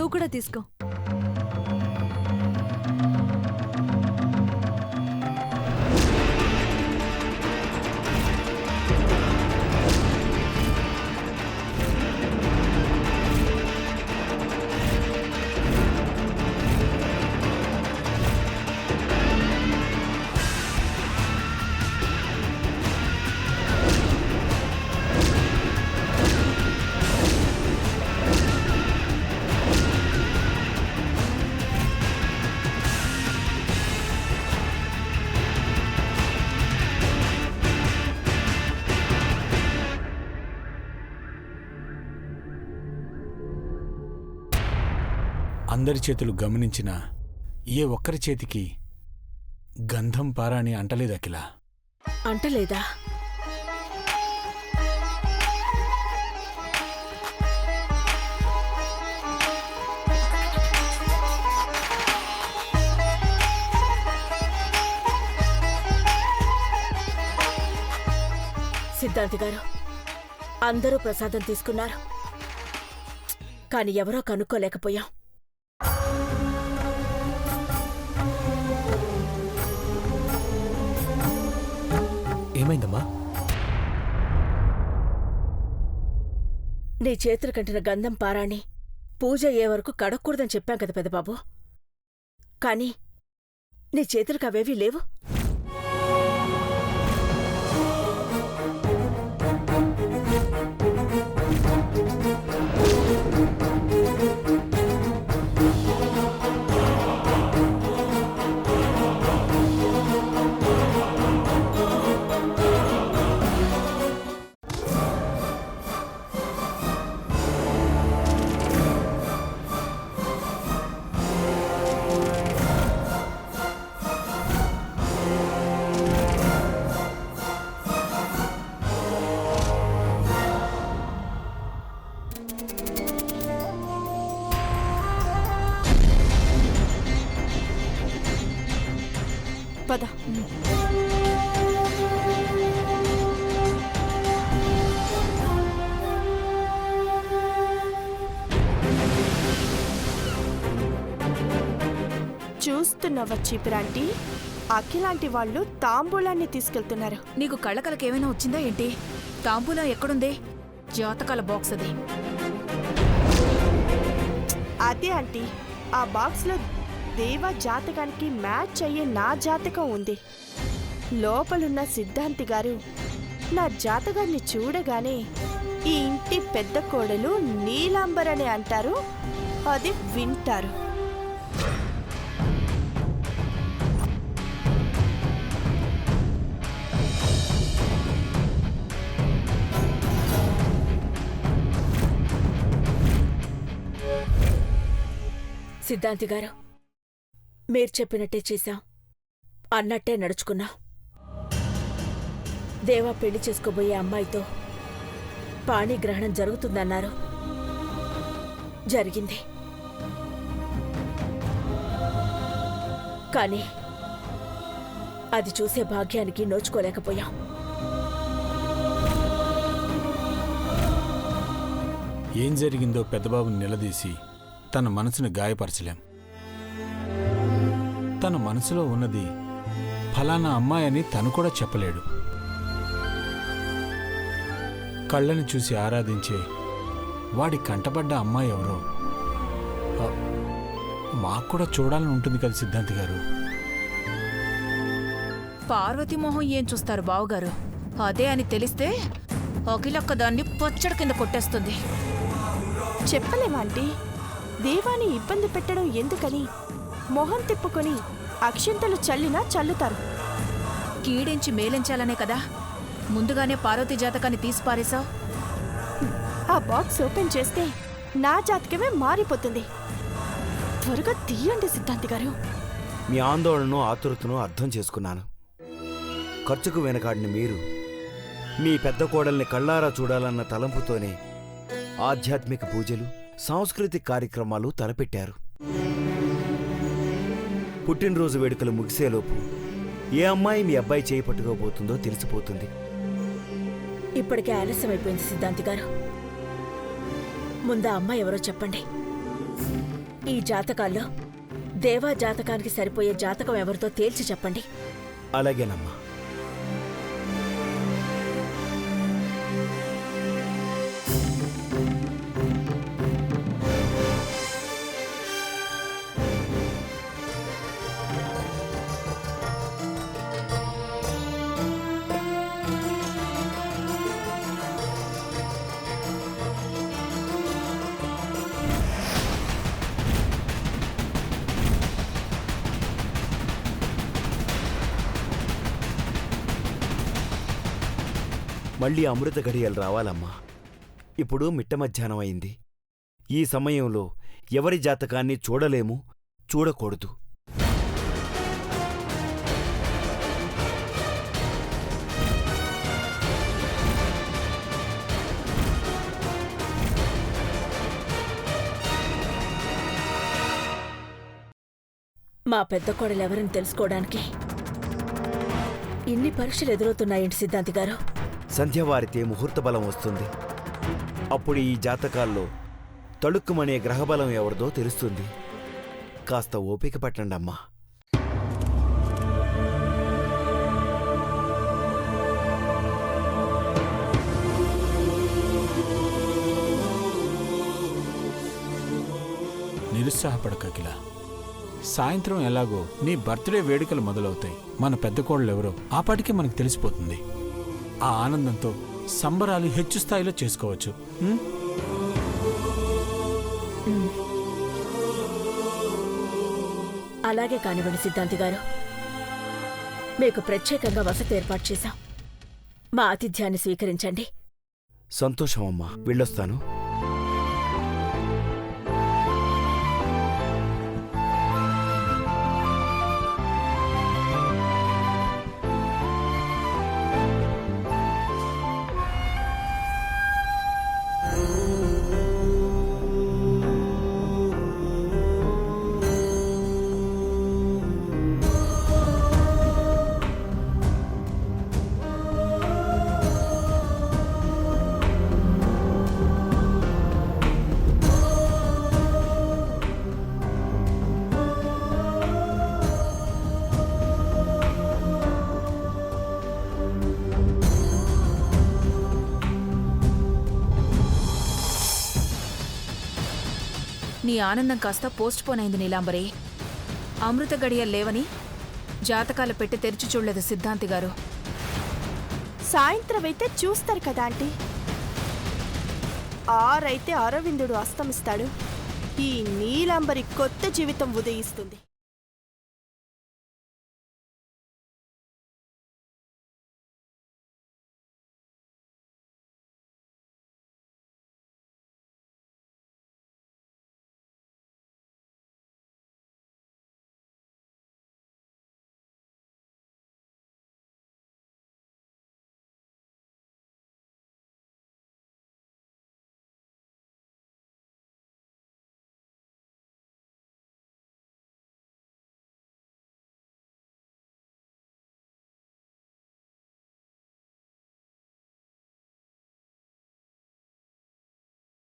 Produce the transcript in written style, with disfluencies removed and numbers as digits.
నువ్వు కూడా తీసుకో. అందరి చేతులు గమనించినా ఏ ఒక్కరి చేతికి గంధం పారాణి అంటలేదు అఖిల. అంటలేదా? సిద్ధాంతి గారు, అందరూ ప్రసాదం తీసుకున్నారు, కాని ఎవరో కనుక్కోలేకపోయాం. ఏమైందమ్మా? నీ చేతులు కంటిన గంధం పారాణి పూజ అయ్యే వరకు కడక్కూడదని చెప్పాం కదా పెదబాబు. కాని నీ చేతులకు అవేవీ లేవు. పద. చూస్తున్నావా చీపిరాంటి, అఖిలాంటి వాళ్ళు తాంబూలాన్ని తీసుకెళ్తున్నారు. నీకు కళ్ళకలకేమైనా వచ్చిందా ఏంటి? తాంబూలం ఎక్కడుంది? జాతకాల బాక్స్ అది. అదే ఆంటీ, ఆ బాక్స్ లో దేవ జాతకానికి మ్యాచ్ అయ్యే నా జాతకం ఉంది. లోపలున్న సిద్ధాంతి గారు నా జాతకాన్ని చూడగానే ఈ ఇంటి పెద్ద కోడలు నీలాంబరని అంటారు, అది వింటారు. సిద్ధాంతి గారు, మీరు చెప్పినట్టే చేశాం, అన్నట్టే నడుచుకున్నాం. దేవా పెళ్లి చేసుకోబోయే అమ్మాయితో పాణిగ్రహణం జరుగుతుందన్నారు, జరిగింది. కానీ అది చూసే భాగ్యానికి నోచుకోలేకపోయాం. ఏం జరిగిందో పెద్దబాబుని నిలదీసి తన మనసును గాయపరచలేం. తన మనసులో ఉన్నది ఫలానా అమ్మాయని తను కూడా చెప్పలేడు. కళ్ళని చూసి ఆరాధించే వాడి కంటపడ్డ అమ్మాయి ఎవరో మాకు కూడా చూడాలని ఉంటుంది కదా సిద్ధాంతి గారు. పార్వతి మొహం ఏం చూస్తారు బావుగారు? అదే అని తెలిస్తే అఖిలక్క దాన్ని పచ్చడి కింద కొట్టేస్తుంది. చెప్పలేమాంటీ, దేవాని ఇబ్బంది పెట్టడం ఎందుకని మొహం తిప్పుకొని అక్షింతలు చల్లినా చల్లుతారు. కీడించి మేలించాలనే కదా ముందుగానే పార్వతి జాతకాన్ని తీసిపారేశావు. ఆ బాక్స్ ఓపెన్ చేస్తే నా జాతకమే మారిపోతుంది. త్వరగా తీయండి సిద్ధాంతి గారు. మీ ఆందోళనను ఆతురతను అర్థం చేసుకున్నాను. ఖర్చుకు వెనకాడిన మీరు మీ పెద్ద కోడల్ని కళ్ళారా చూడాలన్న తలంపుతోనే ఆధ్యాత్మిక పూజలు, సాంస్కృతిక కార్యక్రమాలు తలపెట్టారు. పుట్టినరోజు వేడుకలు ముగిసేలోపు ఏ అమ్మాయి మీ అబ్బాయి చేయి పట్టుకోబోతుందో తెలిసిపోతుంది. ఇప్పటికే ఆలస్యమైపోయింది సిద్ధాంతి గారు. ముందా అమ్మాయి ఎవరో చెప్పండి. ఈ జాతకాల్లో దేవా జాతకానికి సరిపోయే జాతకం ఎవరితో తేల్చి చెప్పండి. అలాగేనమ్మా. మళ్ళీ అమృత గడియలు రావాలమ్మా. ఇప్పుడు మిట్ట మధ్యాహ్నం అయింది. ఈ సమయంలో ఎవరి జాతకాన్ని చూడలేము, చూడకూడదు. మా పెద్ద కోడలెవరని తెలుసుకోవడానికి ఇన్ని పరీక్షలు ఎదురవుతున్నాయేంటి సిద్ధాంతి గారు? సంధ్యవారితే ముహూర్త బలం వస్తుంది. అప్పుడు ఈ జాతకాల్లో తళుక్కుమనే గ్రహబలం ఎవరిదో తెలుస్తుంది. కాస్త ఓపిక పట్టండమ్మా. నిరుత్సాహపడక అఖిల. సాయంత్రం ఎలాగో నీ బర్త్డే వేడుకలు మొదలవుతాయి. మన పెద్ద కోడలెవరో ఆపాటికే మనకు తెలిసిపోతుంది. ఆ ఆనందంతో సంబరాలు హెచ్చు స్థాయిలో చేసుకోవచ్చు. అలాగే కానివ్వండి సిద్ధాంతి గారు. మీకు ప్రత్యేకంగా వసతి ఏర్పాటు చేశాం. మా ఆతిథ్యాన్ని స్వీకరించండి. సంతోషమమ్మా, వెళ్ళొస్తాను. నీ ఆనందం కాస్త పోస్ట్ పోన్ అయింది నీలాంబరి. అమృత గడియలు లేవని జాతకాల పెట్టి తెరిచి చూడలేదు సిద్ధాంతి గారు. సాయంత్రం అయితే చూస్తారు కదా ఆంటీ. 6 అయితే అరవిందుడు అస్తమిస్తాడు. ఈ నీలాంబరి కొత్త జీవితం ఉదయిస్తుంది.